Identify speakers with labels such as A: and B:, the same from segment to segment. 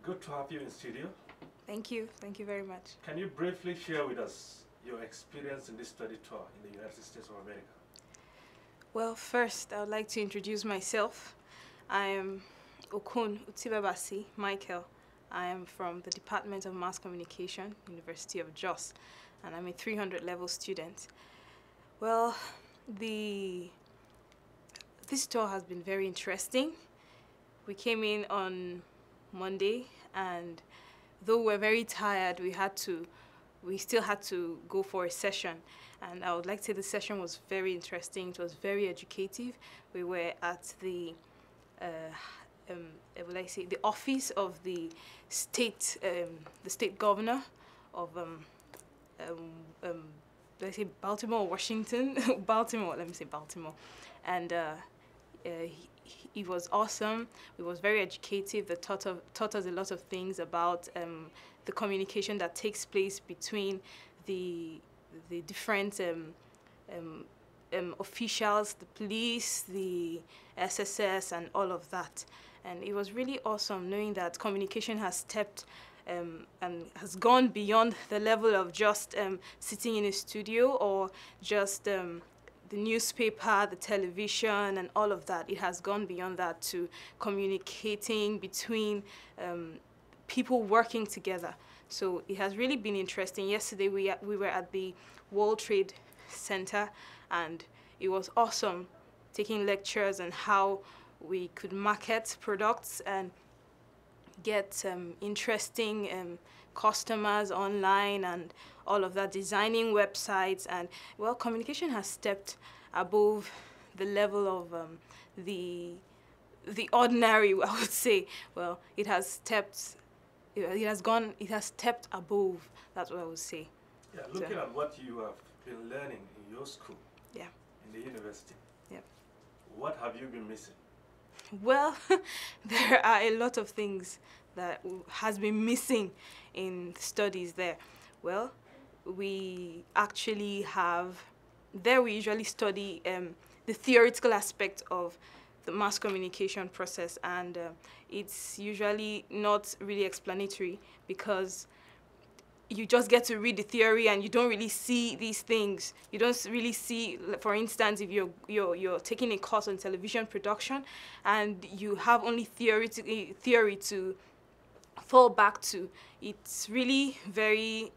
A: Good to have you in studio.
B: Thank you. Thank you very much.
A: Can you briefly share with us your experience in this study tour in the United States of America?
B: Well, first, I would like to introduce myself. I am Okon Utibe Michael. I am from the Department of Mass Communication, University of Jos, and I'm a 300 level student. Well, this tour has been very interesting. We came in on Monday, and though we're very tired, we still had to go for a session. And I would like to say the session was very interesting. It was very educative. We were at the the office of the state governor of let's say Baltimore.Washington, Baltimore. Let me say Baltimore, and he was awesome. It was very educative. It taught us a lot of things about the communication that takes place between the different officials, the police, the SSS, and all of that. And it was really awesome knowing that communication has stepped and has gone beyond the level of just sitting in a studio or just the newspaper, the television, and all of that. It has gone beyond that to communicating between people working together. So it has really been interesting. Yesterday we were at the World Trade Center, and it was awesome taking lectures on how we could market products and get interesting customers online and all of that, designing websites. And well, communication has stepped above the level of the ordinary, I would say. Well, it has stepped above. That's what I would say.
A: Yeah, looking at what you have been learning in your school,
B: yeah,
A: in the university,
B: yeah,
A: what have you been missing?
B: Well, there are a lot of things that has been missing in studies there. Well, we actually have, there we usually study the theoretical aspect of the mass communication process, and it's usually not really explanatory because you just get to read the theory and you don't really see these things. You don't really see, for instance, if you're taking a course on television production and you have only theory to fall back to, it's really very,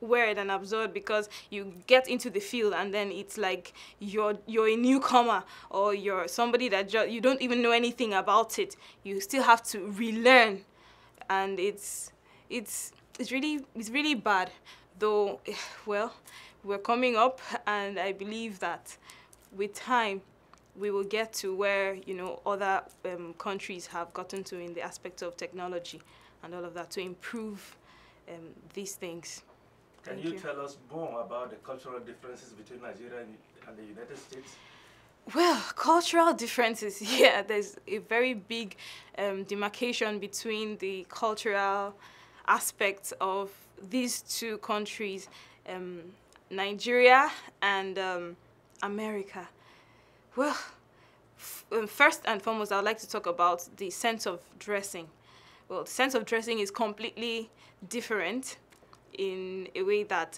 B: weird and absurd because you get into the field and then it's like you're a newcomer or you're somebody that you don't even know anything about it. You still have to relearn, and it's really bad. Though, well, we're coming up, and I believe that with time we will get to where other countries have gotten to in the aspect of technology and all of that to improve these things.
A: Can you tell us more about the cultural differences between Nigeria and the United States?
B: Well, cultural differences, yeah, there's a very big demarcation between the cultural aspects of these two countries, Nigeria and America. Well, first and foremost, I would like to talk about the sense of dressing. Well, the sense of dressing is completely different in a way that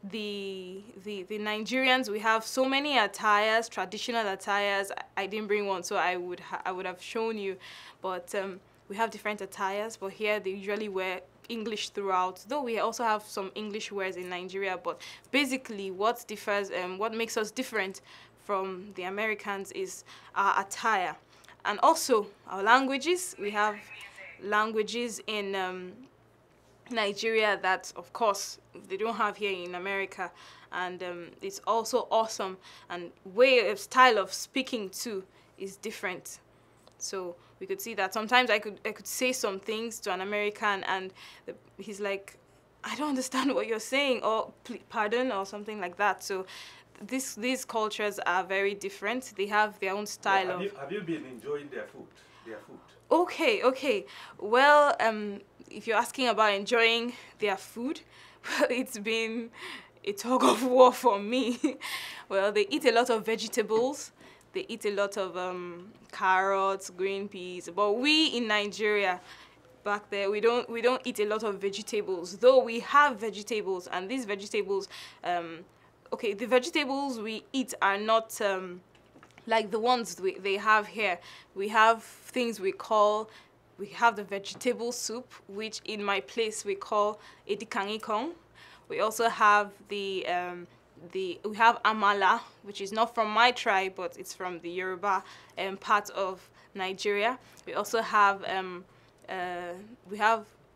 B: the Nigerians, we have so many attires, traditional attires. I didn't bring one, so I would have shown you, but we have different attires. But here they usually wear English throughout, though we also have some English wears in Nigeria. But basically, what differs and what makes us different from the Americans is our attire, and also our languages. We have languages in Nigeria that, of course, they don't have here in America, and it's also awesome, and style of speaking too is different. So we could see that sometimes I could say some things to an American and he's like, I don't understand what you're saying, or pardon, or something like that. So these cultures are very different. They have their own style.
A: Yeah, have you been enjoying their food?
B: Okay. Well, if you're asking about enjoying their food, well, it's been a tug of war for me. Well, they eat a lot of vegetables. They eat a lot of carrots, green peas. But we in Nigeria, back there. We don't eat a lot of vegetables, though we have vegetables, and these vegetables, okay, the vegetables we eat are not like the ones they have here. We have things we have the vegetable soup, which in my place we call edikangikong. We also have we have amala, which is not from my tribe, but it's from the Yoruba part of Nigeria. We also have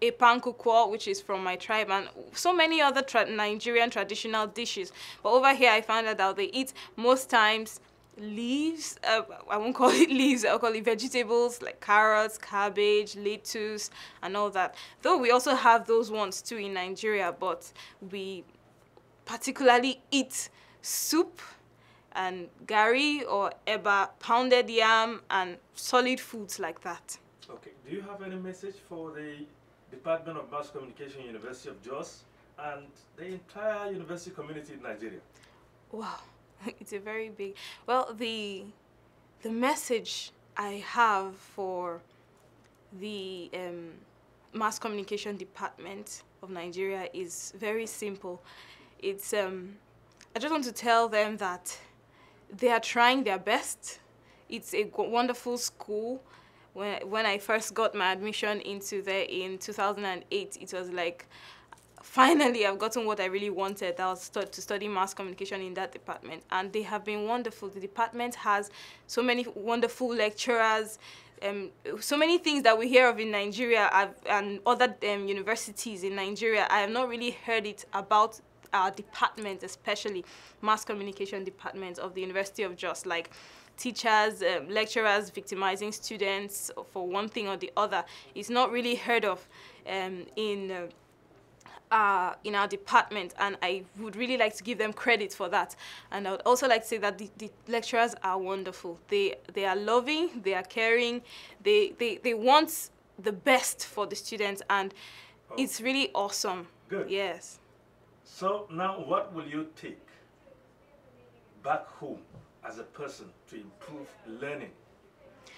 B: epankukwo, which is from my tribe, and so many other Nigerian traditional dishes. But over here, I found out that they eat most times leaves. I won't call it leaves. I'll call it vegetables like carrots, cabbage, lettuce, and all that. Though we also have those ones too in Nigeria, but we particularly eat soup and gari or eba, pounded yam, and solid foods like that.
A: Okay. Do you have any message for the Department of Mass Communication, University of Jos, and the entire university community in Nigeria?
B: Wow, it's a very big. Well, the message I have for the Mass Communication Department of Nigeria is very simple. It's I just want to tell them that they are trying their best. It's a wonderful school. When I first got my admission into there in 2008, it was like, finally I've gotten what I really wanted. That was to study mass communication in that department. And they have been wonderful. The department has so many wonderful lecturers, so many things that we hear of in Nigeria and other universities in Nigeria. I have not really heard it about our department, especially mass communication department of the University of Jos, like teachers, lecturers victimizing students for one thing or the other. It's not really heard of in our department, and I would really like to give them credit for that. And I would also like to say that the lecturers are wonderful. They are loving, they are caring, they want the best for the students, and it's really awesome.
A: Good.
B: Yes.
A: So now what will you take back home as a person to improve learning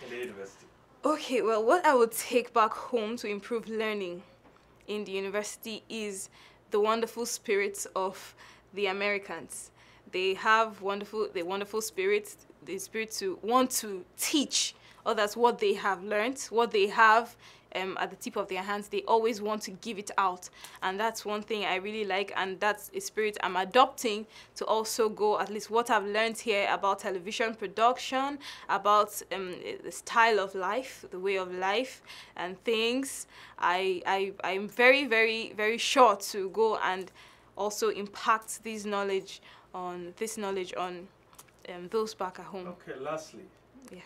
A: in the university?
B: Okay, well, what I would take back home to improve learning in the university is the wonderful spirits of the Americans. They have wonderful spirits, the spirit to want to teach others what they have learned, what they have at the tip of their hands. They always want to give it out, and that's one thing I really like, and that's a spirit I'm adopting to also go, at least what I've learned here about television production, about the style of life, the way of life and things. I'm very, very, very sure to go and also impact this knowledge on those back at home.
A: Okay, lastly.
B: Yeah.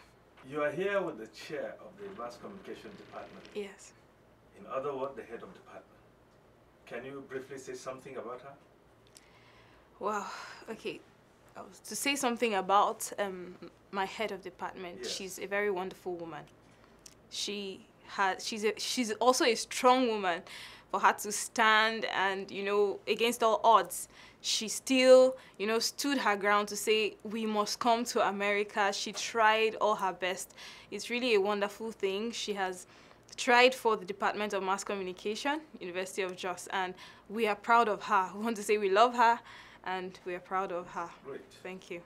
A: You are here with the chair of the Mass Communication Department.
B: Yes.
A: In other words, the head of department. Can you briefly say something about her?
B: Wow. Okay. To say something about my head of department, yes. She's a very wonderful woman. She's also a strong woman. For her to stand and, against all odds, she still, stood her ground to say, we must come to America. She tried all her best. It's really a wonderful thing. She has tried for the Department of Mass Communication, University of Jos, and we are proud of her. We want to say we love her, and we are proud of her.
A: Great.
B: Thank you.